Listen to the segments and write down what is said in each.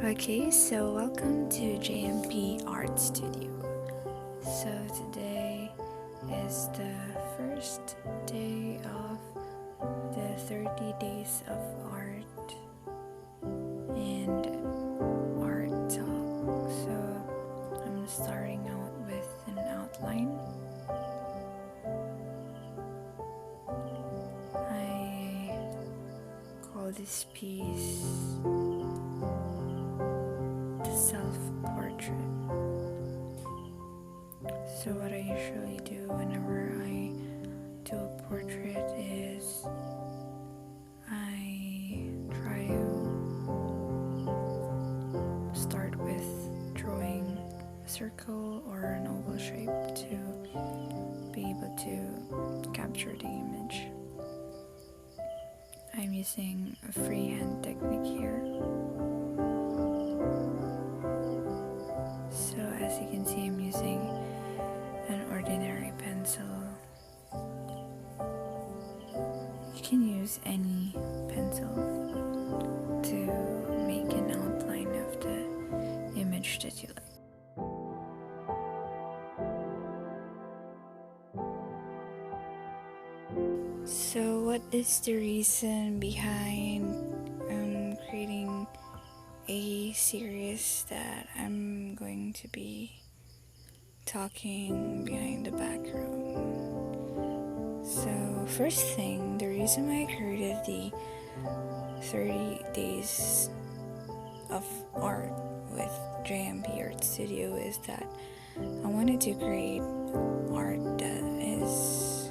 Okay, so welcome to JMP Art Studio. So today is the first day of the 30 days of art and art talk. So I'm starting out with an outline. I call this piece self-portrait. So what I usually do whenever I do a portrait is I try to start with drawing a circle or an oval shape to be able to capture the image. I'm using a freehand technique here. So as you can see, I'm using an ordinary pencil. You can use any pencil to make an outline of the image that you like. So what is the reason behind creating a series that I'm going to be talking behind the background? So first thing, the reason why I created the 30 days of art with JMP Art Studio is that I wanted to create art that is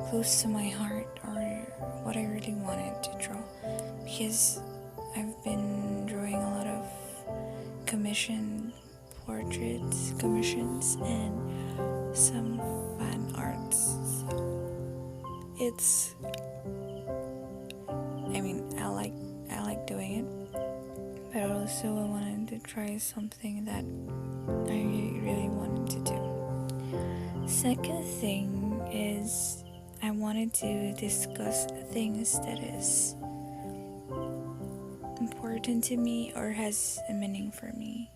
close to my heart, or what I really wanted to draw, because I've been drawing a lot of commissions, and some fan arts. So I like doing it, but also I wanted to try something that I really wanted to do. Second thing is I wanted to discuss things that is important to me or has a meaning for me.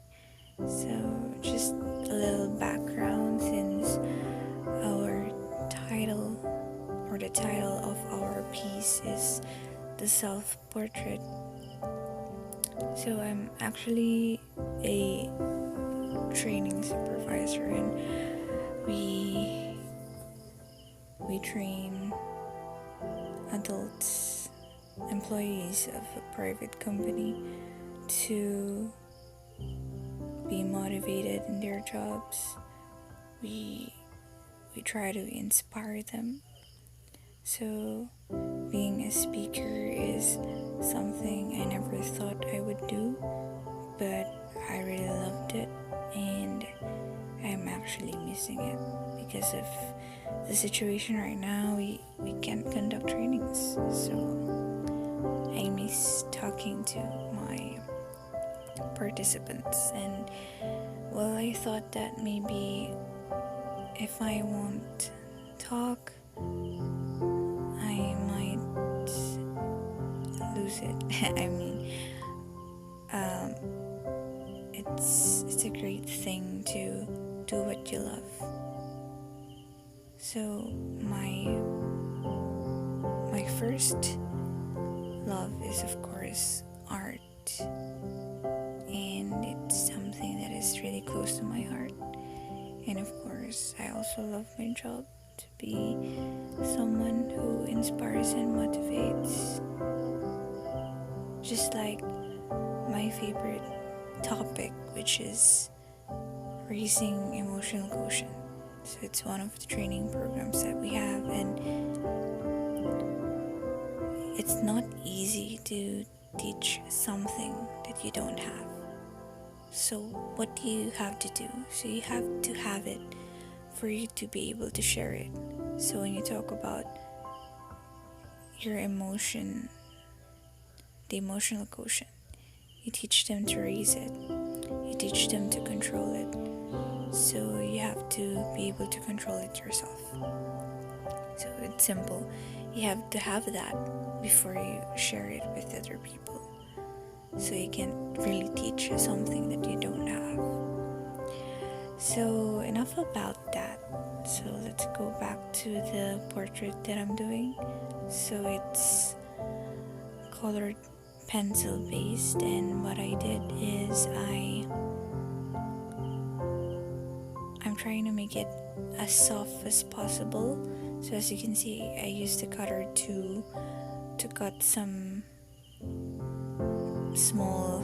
So just a little background, since our title or the title of our piece is the self-portrait. So I'm actually a training supervisor, and we train adults, employees of a private company, to be motivated in their jobs. We try to inspire them. So being a speaker is something I never thought I would do, but I really loved it, and I'm actually missing it because of the situation right now. We can't conduct trainings, so I miss talking to my participants. And well, I thought that maybe if I won't talk, I might lose it. It's a great thing to do what you love. So my first love is, of course, art, and it's something that is really close to my heart. And of course, I also love my job, to be someone who inspires and motivates, just like my favorite topic, which is raising emotional quotient. So it's one of the training programs that we have, and it's not easy to teach something that you don't have. So what do you have to do? So you have to have it for you to be able to share it. So when you talk about your emotion, the emotional quotient, you teach them to raise it, you teach them to control it. So you have to be able to control it yourself. So it's simple. You have to have that before you share it with other people. so you can't really teach something that you don't have. So enough about that. So let's go back to the portrait that I'm doing. So it's colored pencil based, and what I did is I'm trying to make it as soft as possible. So as you can see, I used the cutter to cut some small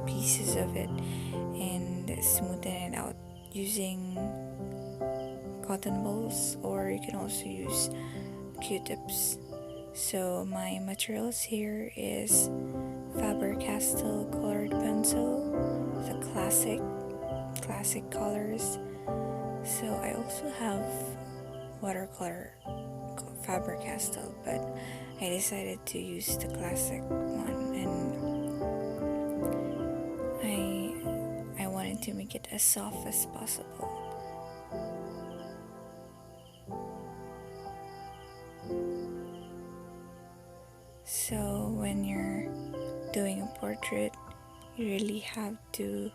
pieces of it and smoothen it out using cotton balls, or you can also use Q-tips. So my materials here is Faber-Castell colored pencil, the classic colors. So I also have watercolor Faber-Castell, but I decided to use the classic one, and I wanted to make it as soft as possible. So when you're doing a portrait, you really have to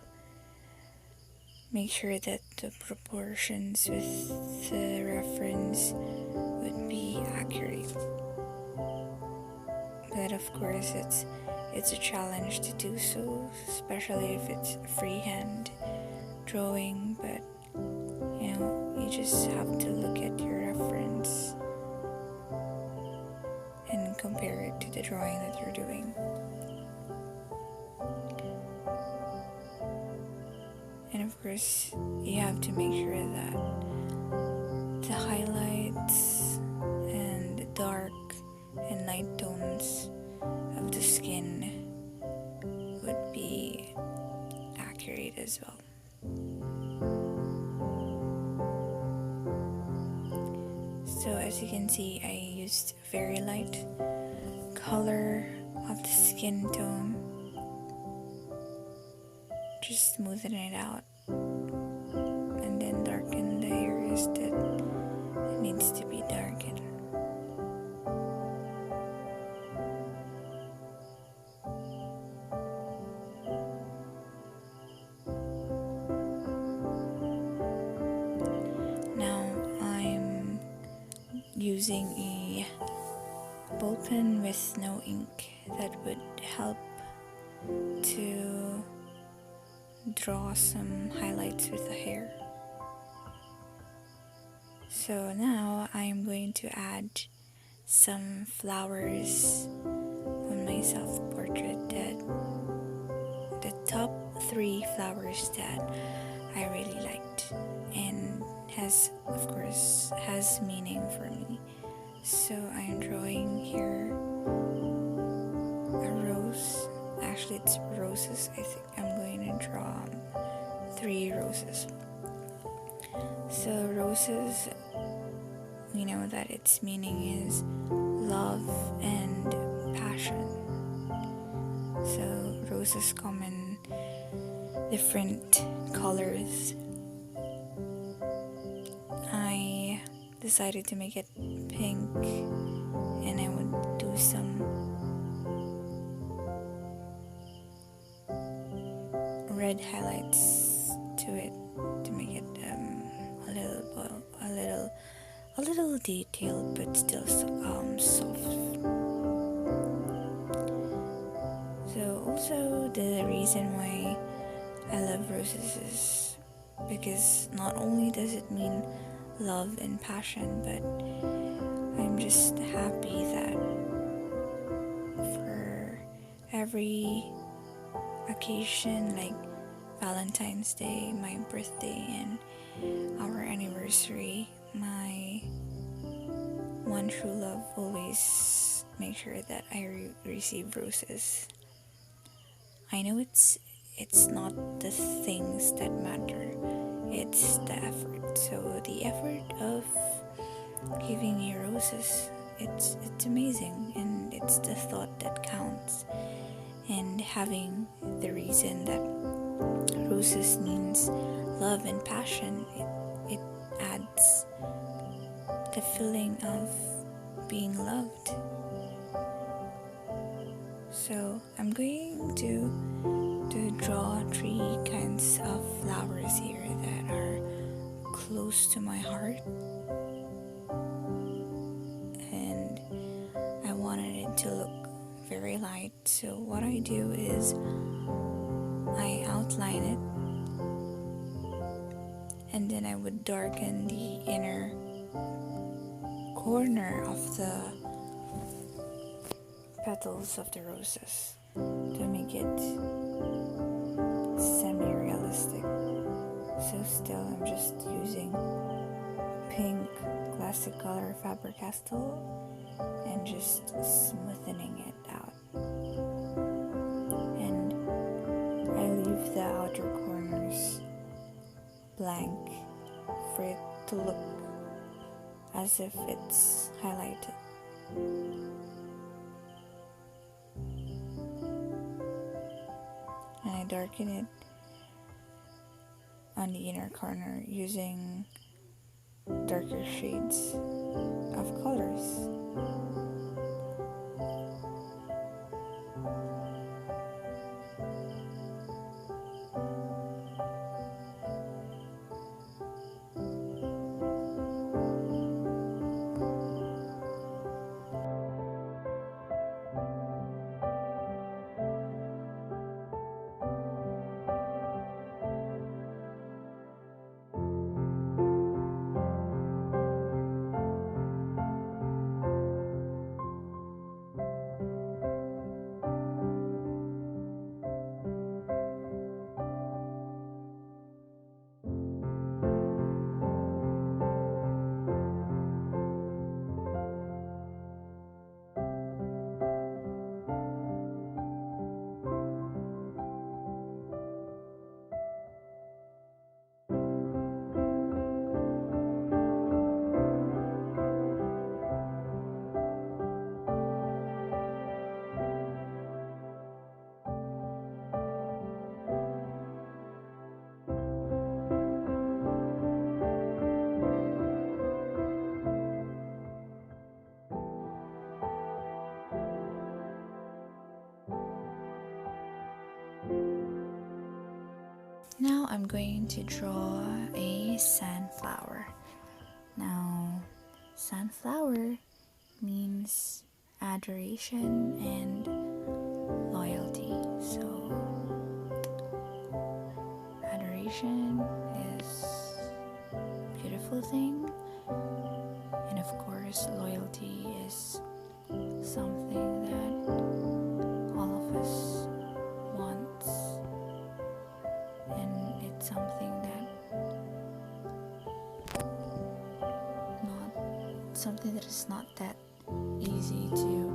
make sure that the proportions with the reference would be accurate. But of course, it's a challenge to do so, especially if it's freehand drawing. But you just have to look at your reference and compare it to the drawing that you're doing. And of course, you have to make sure that the highlights and the dark and light tones of the skin would be accurate as well. So as you can see, I used very light color of the skin tone, just smoothen it out, and then darken the areas that it needs to be darkened. Now I'm using a ball pen with no ink that would help to draw some highlights with the hair. So now I'm going to add some flowers on my self-portrait, that the top 3 flowers that I really liked and has meaning for me. So I'm drawing here a rose. Actually, it's roses. I think I'm going to draw 3 roses. So roses, we know that its meaning is love and passion. So roses come in different colors. I decided to make it pink, and I would do some red highlights to it to make it a little detailed, but still soft. So also the reason why I love roses is because not only does it mean love and passion, but I'm just happy that for every occasion, like Valentine's Day, my birthday, and our anniversary, my one true love always make sure that I receive roses. I know it's not the things that matter, it's the effort. So the effort of giving me roses, it's amazing, and it's the thought that counts. And having the reason that roses means love and passion, it adds the feeling of being loved. So I'm going to draw three kinds of flowers here that are close to my heart, and I wanted it to look very light. So what I do is I outline it, and then I would darken the inner corner of the petals of the roses to make it semi-realistic. So still I'm just using pink classic color Faber-Castell and just smoothing it out. And I leave the outer corners blank for it to look as if it's highlighted. And I darken it on the inner corner using darker shades of colors. Now I'm going to draw a sunflower. Now, sunflower means adoration and loyalty. So, adoration is a beautiful thing, and of course, loyalty is something that all of us wants, and it's something that is not that easy to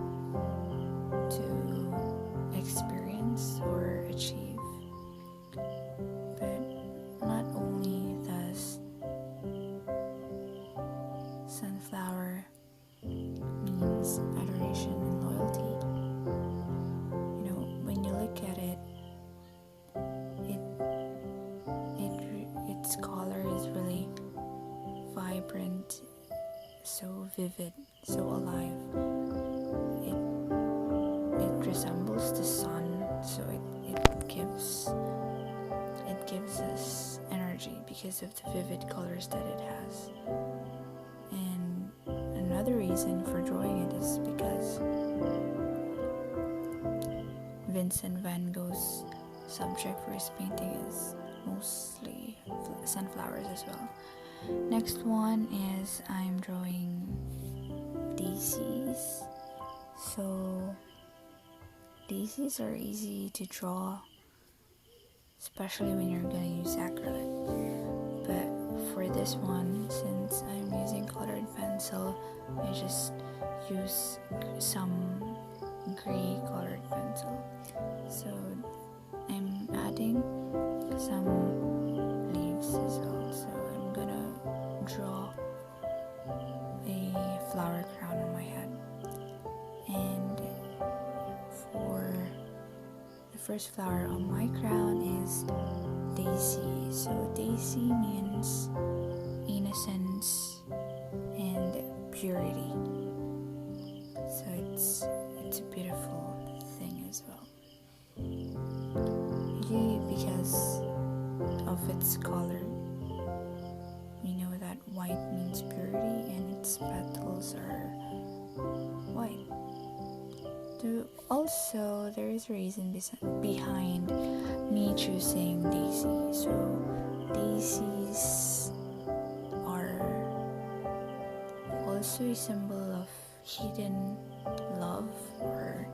experience or achieve. But not only does sunflower means adoration and loyalty, when you look at it, its color is really vibrant, so vivid, so alive. It resembles the sun, so it gives us energy because of the vivid colors that it has. And another reason for drawing it is because Vincent van Gogh's subject for his painting is mostly sunflowers as well. Next one is I'm drawing daisies. So daisies are easy to draw, especially when you're going to use acrylic. But for this one, since I'm using colored pencil, I just use some gray colored pencil. So I'm adding some leaves as well. So I'm gonna draw a flower crown on my head. And for the first flower on my crown is daisy. So daisy means innocence and purity. So it's a beautiful thing as well. white means purity, and its petals are white. Also, there is a reason behind me choosing daisy. So, daisies are also a symbol of hidden love or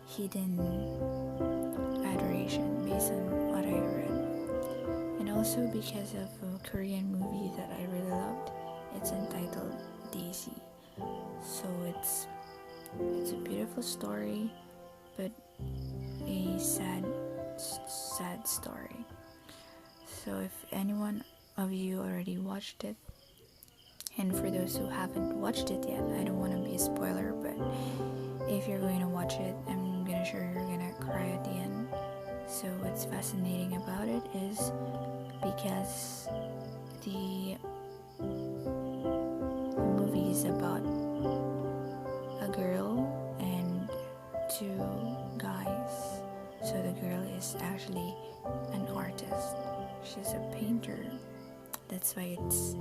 hidden adoration based on what I read. And also because of a Korean movie that I really loved. It's entitled Daisy. So it's a beautiful story, but a sad story. So if anyone of you already watched it, and for those who haven't watched it yet, I don't want to be a spoiler, but if you're going to watch it, I'm gonna sure you're gonna cry at the end. So what's fascinating about it is because the movie is about a girl and two guys. So the girl is actually an artist. She's a painter. That's why it's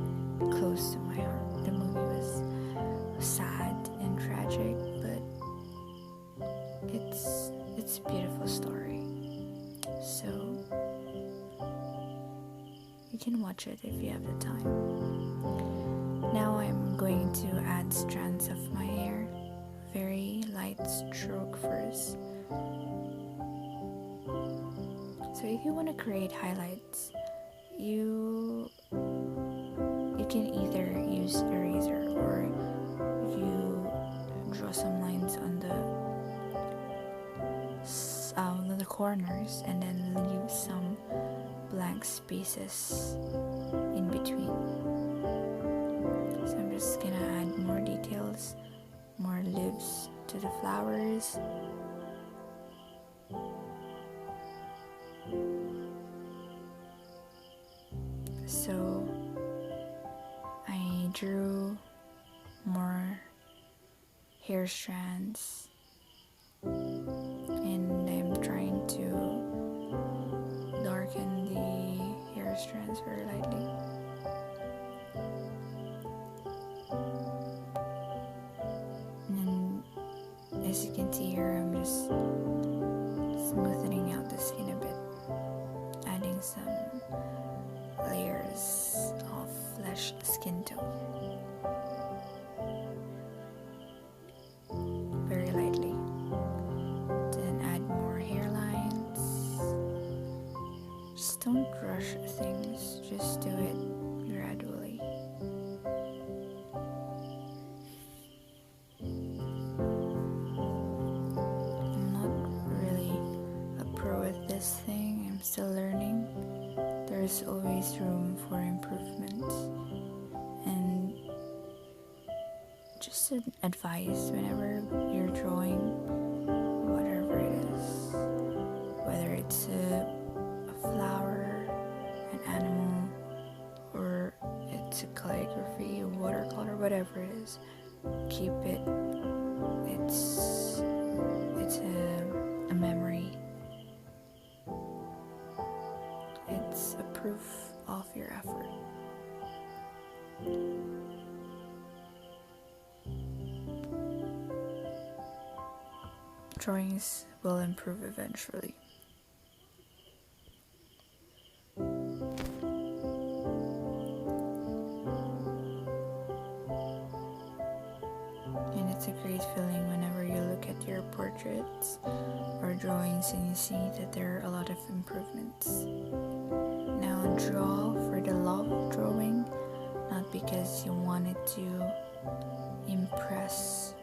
close to my heart. The movie was sad and tragic, but it's a beautiful story. So you can watch it if you have the time. Now I'm going to add strands of my hair. Very light stroke first. So if you want to create highlights, you can either use eraser or you draw some lines on the corners and then leave some blank spaces in between. So I'm just gonna add more details, more leaves to the flowers. So I drew more hair strands and I'm trying to darken the hair strands very lightly. And as you can see here, I'm just smoothing out the skin a bit, adding some layers of flesh skin tone very lightly. Then add more hairlines. Just don't rush things, just do it gradually. I'm not really a pro at this thing, I'm still learning. There's always room for improvement, and just an advice whenever you're drawing whatever it is, whether it's a flower, an animal, or it's a calligraphy, a watercolor, whatever it is, keep it. It's a memory. It's a proof of your effort. Drawings will improve eventually. And it's a great feeling whenever you look at your portraits or drawings and you see that there are a lot of improvements. Now draw for the love of drawing, not because you wanted to impress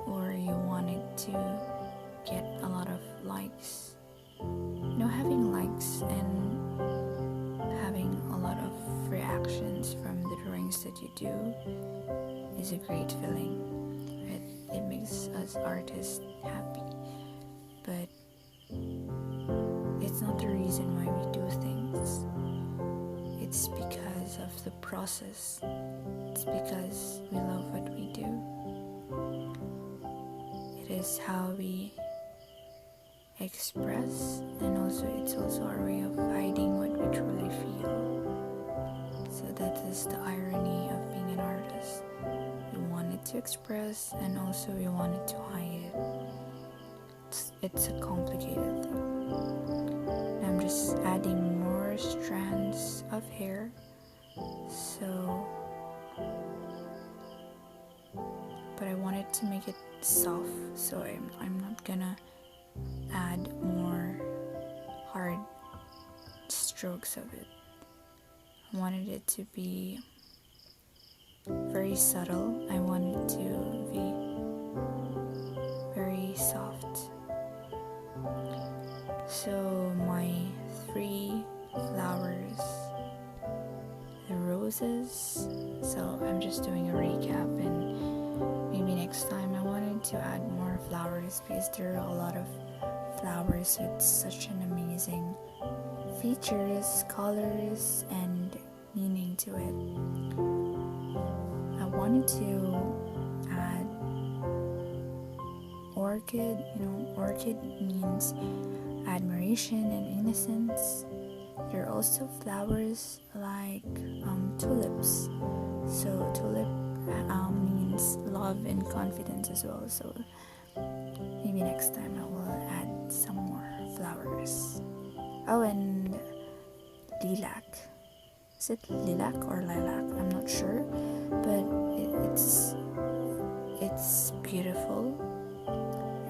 or you wanted to get a lot of likes. You know, having likes and having a lot of reactions from the drawings that you do is a great feeling. It makes us artists happy, but it's not the reason why we do things. It's because of the process. It's because we love what we do. It is how we express, and also it's also our way of hiding what we truly feel. So that is the irony of being an artist. We wanted to express and also we wanted to hide it. It's a complicated thing. I'm just adding more strands of hair. So, but I wanted to make it soft, so I'm not gonna add more hard strokes of it. I wanted it to be very subtle. I wanted it to be very soft. So my 3 flowers, the roses. So I'm just doing a recap, and maybe next time I wanted to add more flowers because there are a lot of flowers with such an amazing features, colors, and meaning to it. I wanted to add orchid. Orchid means admiration and innocence. There are also flowers like tulips. So tulip means love and confidence as well. So maybe next time I will add some more flowers. Oh, and lilac. Is it lilac or lilac? I'm not sure, but it's beautiful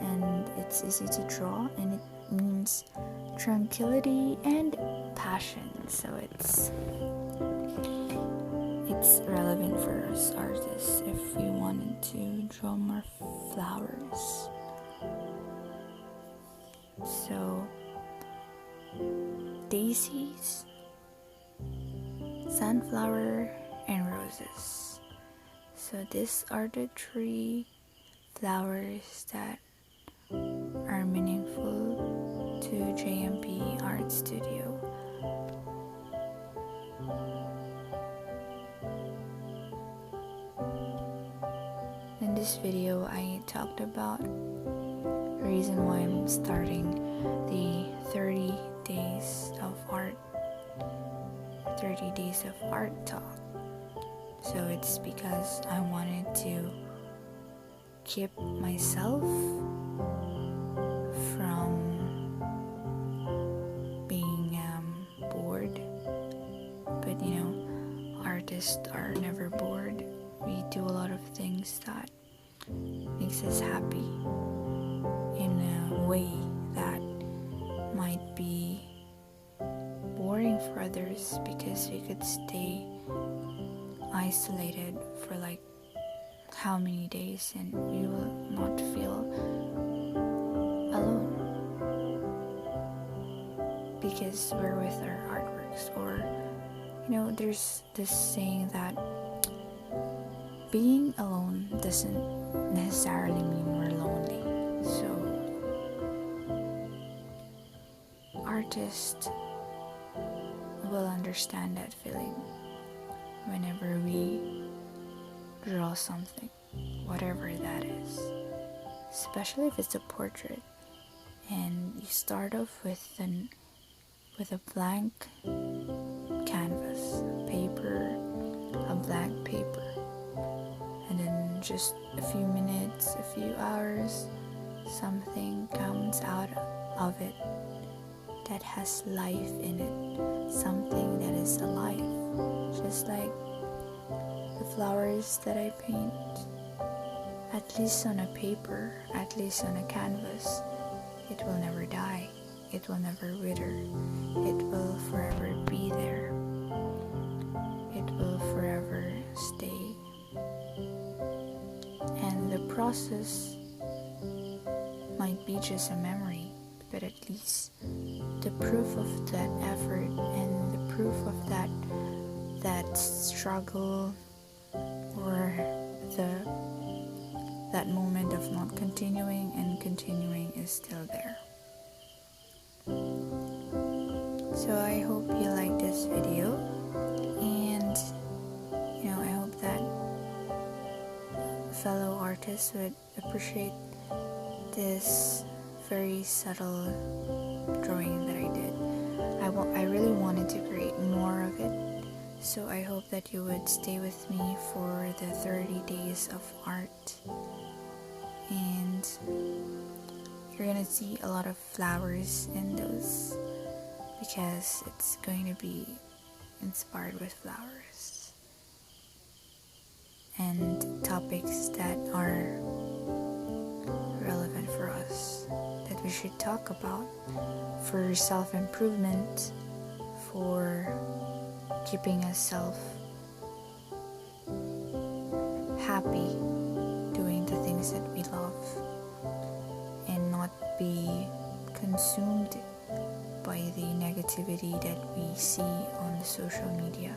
and it's easy to draw, and it means tranquility and passion. So it's relevant for us artists if we wanted to draw more flowers. So daisies, sunflower, and roses. So these are the 3 flowers that are meaningful to JMP Art Studio. In this video, I talked about the reason why I'm starting the 30 days of art talk. So it's because I wanted to keep myself from being bored. But artists are never bored. We do a lot of things that makes us happy in a way that might be boring for others, because we could stay isolated for like how many days and we will not feel alone because we're with our artworks. Or there's this saying that being alone doesn't necessarily mean we're lonely. So artists will understand that feeling whenever we draw something, whatever that is, especially if it's a portrait and you start off with a blank canvas paper, a blank paper, and then just a few minutes, a few hours, something comes out of it that has life in it, something that is alive, just like the flowers that I paint. At least on a paper, at least on a canvas, it will never die, it will never wither, it will forever be there, it will forever stay. And the process might be just a memory, but at least the proof of that effort and the proof of that struggle, or that moment of not continuing and continuing is still there. So I hope you like this video, and I hope that fellow artists would appreciate this very subtle drawing that I did. I really wanted to create more of it, So I hope that you would stay with me for the 30 days of art, and you're gonna see a lot of flowers in those because it's going to be inspired with flowers and topics that are relevant for us, that we should talk about for self-improvement, for keeping us happy doing the things that we love and not be consumed by the negativity that we see on the social media.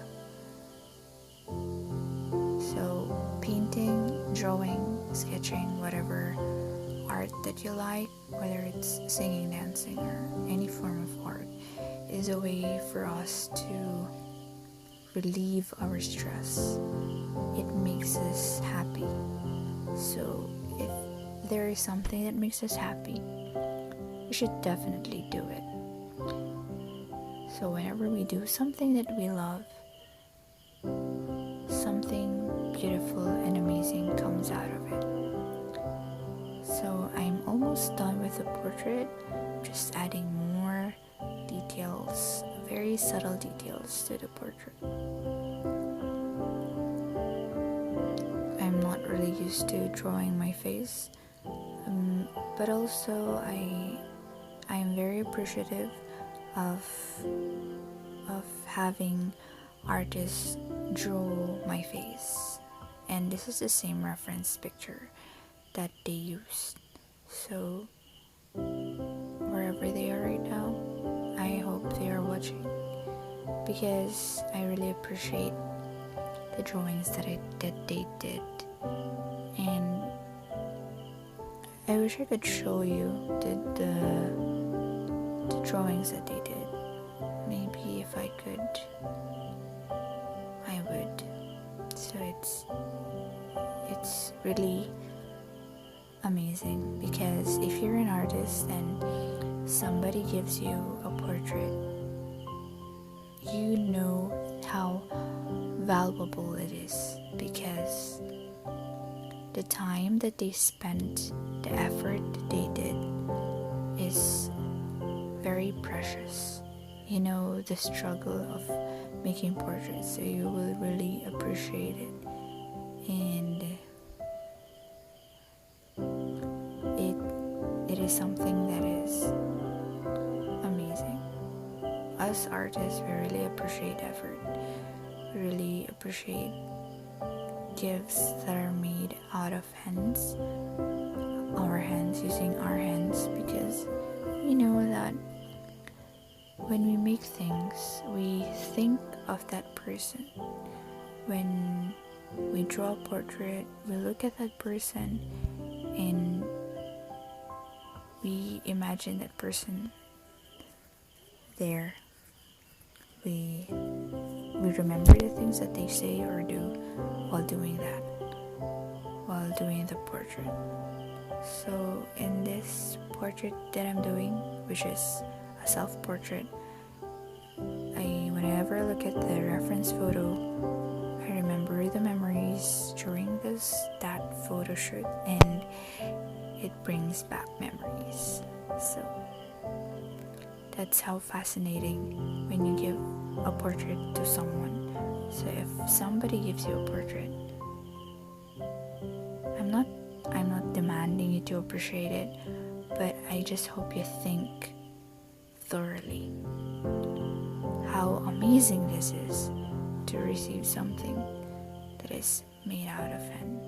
So painting, drawing, sketching, whatever art that you like, whether it's singing, dancing, or any form of art, is a way for us to relieve our stress. It makes us happy. So if there is something that makes us happy, we should definitely do it. So whenever we do something that we love, something beautiful and amazing comes out of it. So I'm almost done with the portrait, just adding more details, very subtle details to the portrait. I'm not really used to drawing my face, but also I'm very appreciative of having artists draw my face, and this is the same reference picture that they used. So wherever they are right now, I hope they are watching, because I really appreciate the drawings that they did, and I wish I could show you the drawings that they did. Maybe if I could, I would. So it's really amazing, because if you're an artist and somebody gives you a portrait, you know how valuable it is, because the time that they spent, the effort that they did is very precious. You know the struggle of making portraits, so you will really appreciate it, and it is something that is amazing. Us artists, we really appreciate effort. We really appreciate gifts that are made out of hands, using our hands, because we know that when we make things, we think of that person. When we draw a portrait, we look at that person and we imagine that person there. We remember the things that they say or do while doing the portrait. So in this portrait that I'm doing, which is a self-portrait, whenever I look at the reference photo, I remember the memories during that photo shoot, and it brings back memories. So that's how fascinating when you give a portrait to someone. So if somebody gives you a portrait, I'm not demanding you to appreciate it, but I just hope you think thoroughly how amazing this is to receive something that is made out of hand.